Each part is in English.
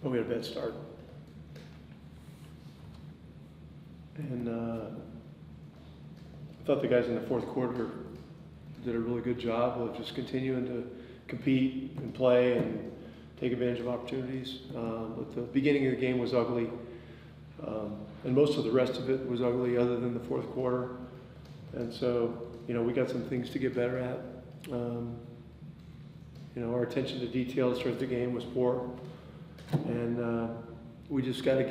Well, we had a bad start. And I thought the guys in the fourth quarter did a really good job of just continuing to compete and play and take advantage of opportunities. But the beginning of the game was ugly. And most of the rest of it was ugly other than the fourth quarter. And so, we got some things to get better at. Our attention to detail to start the game was poor. And we just got to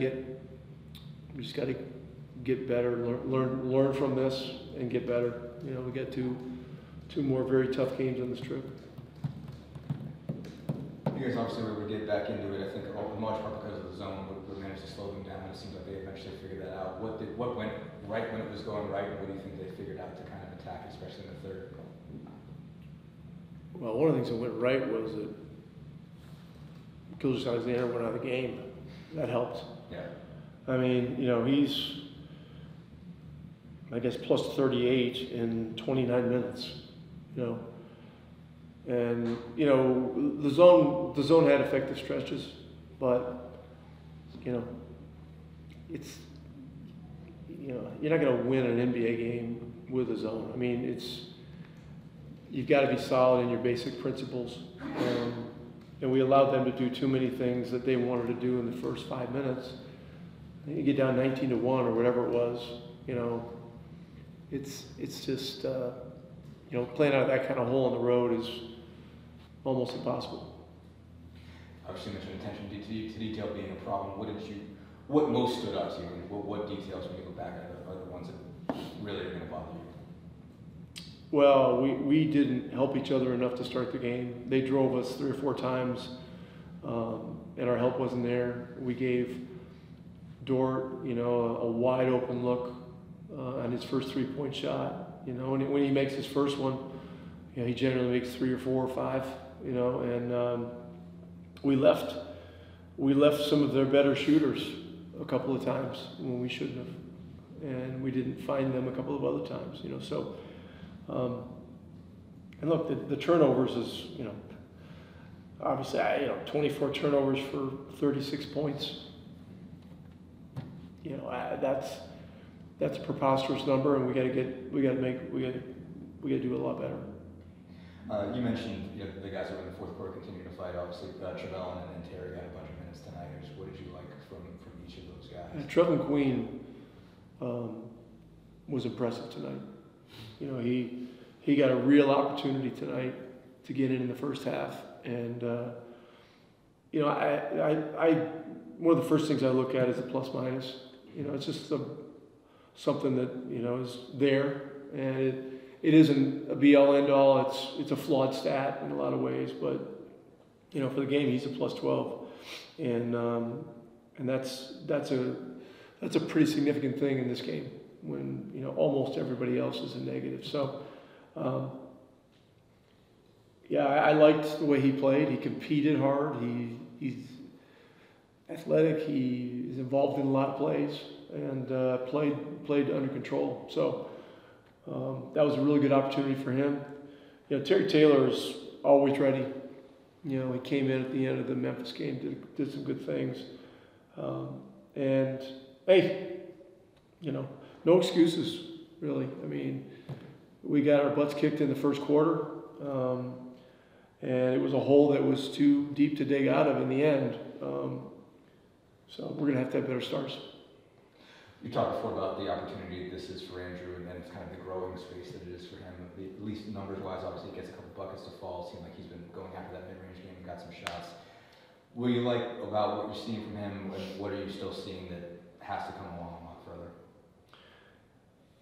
get better, learn from this and get better. We got two more very tough games on this trip. You guys obviously were able to get back into it, I think, in large part because of the zone, but managed to slow them down. It seems like they eventually figured that out. What went right when it was going right, and what do you think they figured out to kind of attack, especially in the third? Well, one of the things that went right was that Alexander went out of the game. That helped. Yeah. I mean, he's, I guess, plus 38 in 29 minutes, And, the zone had effective stretches, but, it's, you're not going to win an NBA game with a zone. I mean, you've got to be solid in your basic principles. And we allowed them to do too many things that they wanted to do in the first 5 minutes. And you get down 19-1 or whatever it was, it's just, playing out of that kind of hole in the road is almost impossible. Obviously, you mentioned attention to detail being a problem. What most stood out to you? What details, when you look back at it, are the ones that really are going to bother you? Well, we didn't help each other enough to start the game. They drove us 3 or 4 times, and our help wasn't there. We gave Dort, a wide open look on his first 3-point shot. When he makes his first one, he generally makes 3 or 4 or 5. And we left some of their better shooters a couple of times when we shouldn't have, and we didn't find them a couple of other times. So. And look, the turnovers is, obviously, 24 turnovers for 36 points. That's a preposterous number, and we got to do a lot better. You mentioned the guys who were in the fourth quarter continuing to fight. Obviously, Trevelin and then Terry got a bunch of minutes tonight. What did you like from each of those guys? Trevelin Queen was impressive tonight. He got a real opportunity tonight to get in the first half, and one of the first things I look at is the plus minus. It's just something that is there, and it isn't a be all end all. It's a flawed stat in a lot of ways, but for the game he's a plus 12, and that's a pretty significant thing in this game, when almost everybody else is a negative. So I liked the way he played. He competed hard. He's athletic. He is involved in a lot of plays, and played under control. So that was a really good opportunity for him. Terry Taylor is always ready. He came in at the end of the Memphis game, did some good things, and hey, no excuses, really. I mean, we got our butts kicked in the first quarter, and it was a hole that was too deep to dig out of in the end. So we're going to have better starts. You talked before about the opportunity this is for Andrew, and then it's kind of the growing space that it is for him. At least numbers-wise, obviously he gets a couple buckets to fall. It seemed like he's been going after that mid-range game and got some shots. What do you like about what you're seeing from him, and what are you still seeing that has to come along a lot further?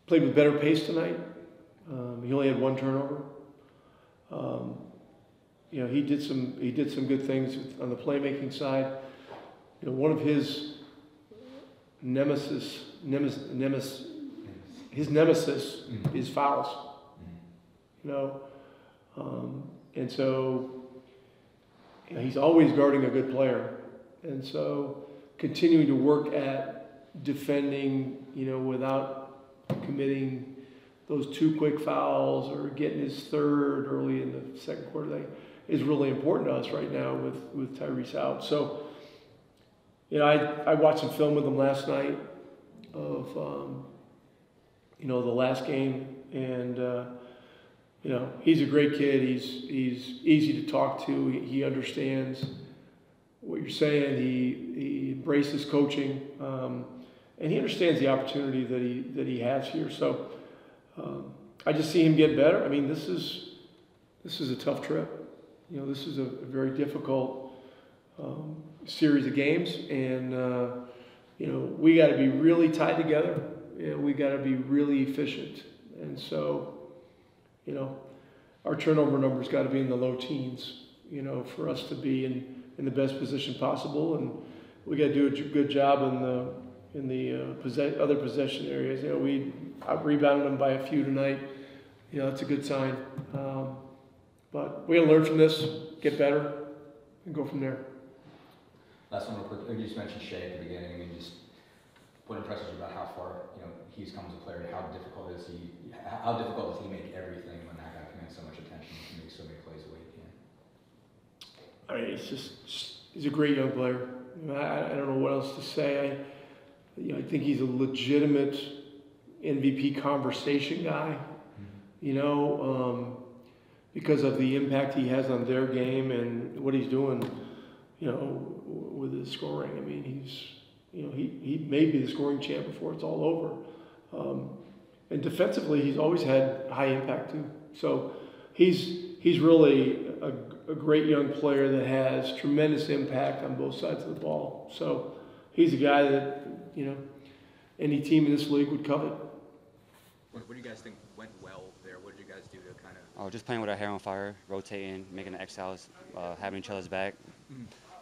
Played with better pace tonight. He only had 1 turnover. He did some good things on the playmaking side. One of his nemesis is fouls. And so he's always guarding a good player, and so continuing to work at defending, without committing those 2 quick fouls or getting his 3rd early in the second quarter, is really important to us right now with Tyrese out. So, I watched some film with him last night of the last game, and he's a great kid. He's easy to talk to. He understands what you're saying. He embraces coaching, and he understands the opportunity that he has here. So I just see him get better. I mean, this is a tough trip. This is a very difficult series of games, and we got to be really tied together. We got to be really efficient, and so our turnover numbers got to be in the low teens. For us to be in the best position possible, and we got to do a good job in the other possession areas. We rebounded them by a few tonight. That's a good sign. But we got to learn from this, get better, and go from there. Last one real quick. You just mentioned Shea at the beginning. I mean, just what impresses you about how far he's come as a player, and how difficult does he make everything when that guy commands so much attention and makes so many plays the way he can? I mean, he's a great young player. I don't know what else to say. I think he's a legitimate MVP conversation guy. Because of the impact he has on their game and what he's doing, with his scoring. I mean, he may be the scoring champ before it's all over. And defensively, he's always had high impact too. So he's really a great young player that has tremendous impact on both sides of the ball. So he's a guy that, any team in this league would covet. What do you guys think went well there? What did you guys do to kind of... Oh, just playing with our hair on fire, rotating, making the exiles, having each other's back,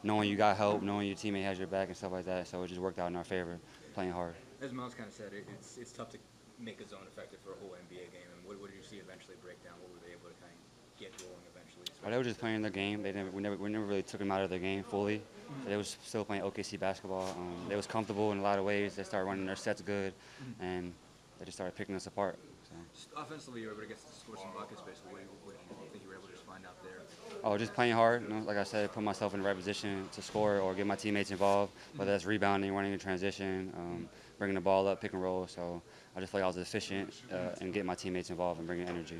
knowing you got help, knowing your teammate has your back and stuff like that. So it just worked out in our favor, playing hard. As Miles kind of said, it's tough to make a zone effective for a whole NBA game. And what did you see eventually break down? What were they able to kind of get rolling eventually? They were just playing their game. We never really took them out of their game fully. So they was still playing OKC basketball. They was comfortable in a lot of ways. They started running their sets good, and they just started picking us apart. So. Just offensively, you were able to get to score some buckets, basically. What do you think you were able to just find out there? Oh, just playing hard. Like I said, put myself in the right position to score or get my teammates involved, whether that's rebounding, running in transition, bringing the ball up, pick and roll. So I just feel like I was efficient and getting my teammates involved and bringing energy.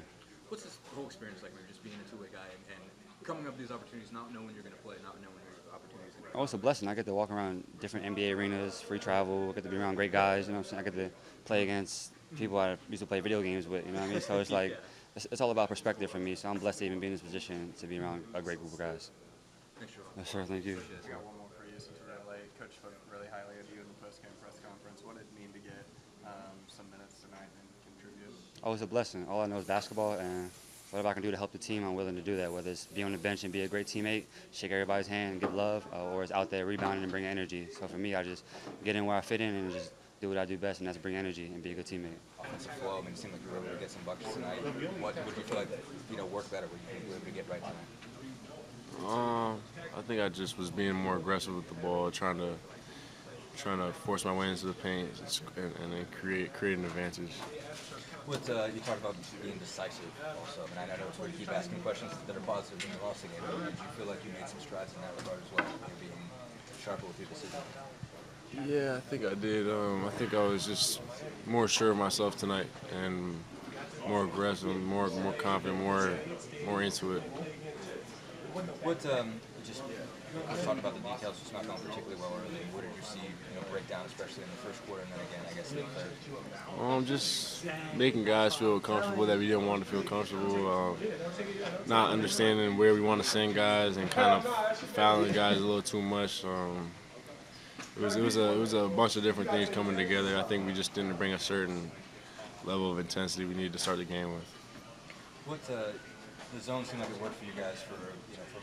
What's this whole experience like, maybe just being a two-way guy and coming up with these opportunities, not knowing you're going to play, not knowing your opportunities? Oh, it's a blessing. I get to walk around different NBA arenas, free travel. I get to be around great guys. You know what I'm saying? I get to play against people I used to play video games with. You know what I mean? So it's like it's all about perspective for me. So I'm blessed to even be in this position to be around a great group of guys. Thanks, Joel. Yes, sir. Thank you. I got one more for you since we're that late. Coach spoke really highly of you in the postgame press conference. What did it mean to get some minutes tonight and contribute? Oh, it's a blessing. All I know is basketball, and whatever I can do to help the team, I'm willing to do that. Whether it's be on the bench and be a great teammate, shake everybody's hand and give love, or it's out there rebounding and bringing energy. So for me, I just get in where I fit in and just do what I do best, and that's bring energy and be a good teammate. Offensive flow. I mean, it seemed like you were able to get some buckets tonight. What would you feel like worked better? What you were able to get right tonight? I think I just was being more aggressive with the ball, trying to force my way into the paint and then create an advantage. What you talked about being decisive also, and I know it's where you keep asking questions that are positive when you lost the game. Did you feel like you made some strides in that regard as well, being sharper with your decision? Yeah, I think I did. I think I was just more sure of myself tonight and more aggressive, more confident, more into it. What just talking about the details, just not going particularly well early. What did you see break down, especially in the first quarter, and then again, I guess in the third? Just making guys feel comfortable that we didn't want to feel comfortable. Not understanding where we want to send guys and kind of fouling guys a little too much. It was a bunch of different things coming together. I think we just didn't bring a certain level of intensity we needed to start the game with. What the zone seemed like it worked for you guys for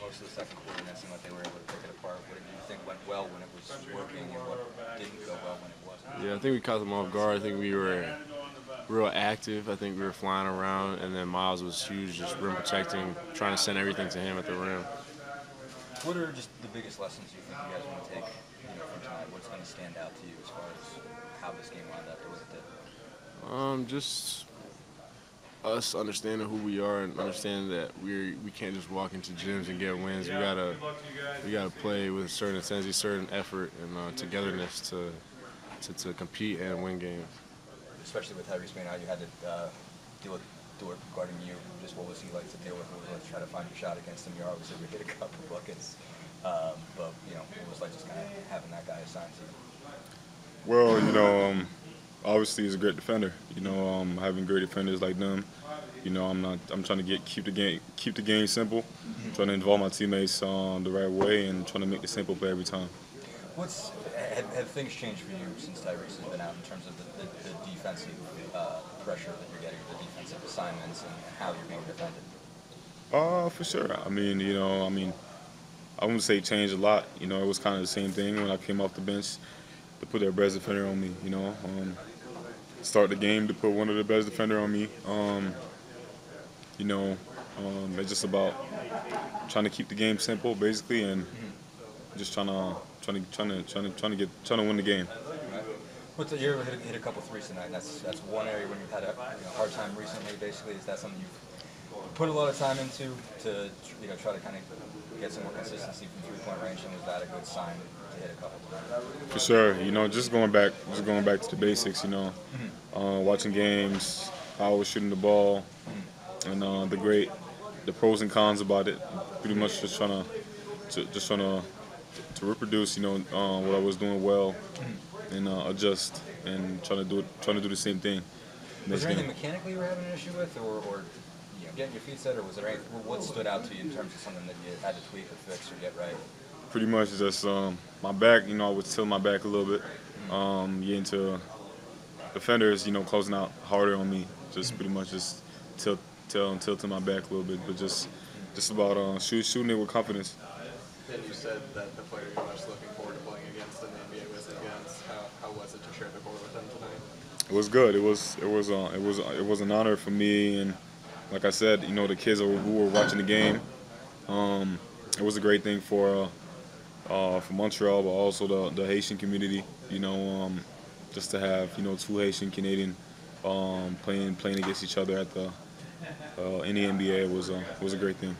most of the second quarter, and it seemed like they were able to pick it apart. What did you think went well when it was working, and what didn't go well when it wasn't? Yeah, I think we caught them off guard. I think we were real active. I think we were flying around, and then Miles was huge, just rim protecting, trying to send everything to him at the rim. What are just the biggest lessons you think you guys want to take from tonight? What's going to stand out to you as far as how this game wound up or what it did? us understanding who we are and understanding that we can't just walk into gyms and get wins. We gotta play with a certain intensity, certain effort, and togetherness to compete and win games. Especially with Tyrese being out, you had to deal with Dort guarding you. Just what was he like to deal with? What was it like to try to find your shot against him? You obviously hit a couple buckets, but what was it like just kind of having that guy assigned to you? Well, obviously he's a great defender. Having great defenders like them. I'm trying to keep the game simple. Trying to involve my teammates the right way and trying to make the simple play every time. Have things changed for you since Tyrese has been out in terms of the defensive pressure that you're getting, the defensive assignments, and how you're being defended? For sure. I wouldn't say changed a lot. It was kind of the same thing when I came off the bench to put their best defender on me. Start the game to put one of the best defender on me. It's just about trying to keep the game simple, basically, and just trying to win the game. Right. You hit a couple threes tonight. That's one area when you've had a hard time recently. Basically, is that something you've put a lot of time into to try to kind of get some more consistency from 3-point range? And was that a good sign to hit a couple times? For sure. Just going back to the basics. Watching games, how I was shooting the ball, and the pros and cons about it. Pretty much just trying to reproduce, what I was doing well, and adjust, and trying to do the same thing. Was there anything mechanically you were having an issue with, or getting your feet set, or was there anything? What stood out to you in terms of something that you had to tweak or fix or get right? Pretty much just my back. I was tilting my back a little bit, getting to defenders, closing out harder on me. Just pretty much just tilting my back a little bit, but just about shooting it with confidence. And you said that the player you're most looking forward to playing against in the NBA was against. How was it to share the court with them tonight? It was good. It was an honor for me, and like I said, the kids who were watching the game. It was a great thing for Montreal, but also the Haitian community. Just to have two Haitian Canadian playing against each other in the NBA was a great thing.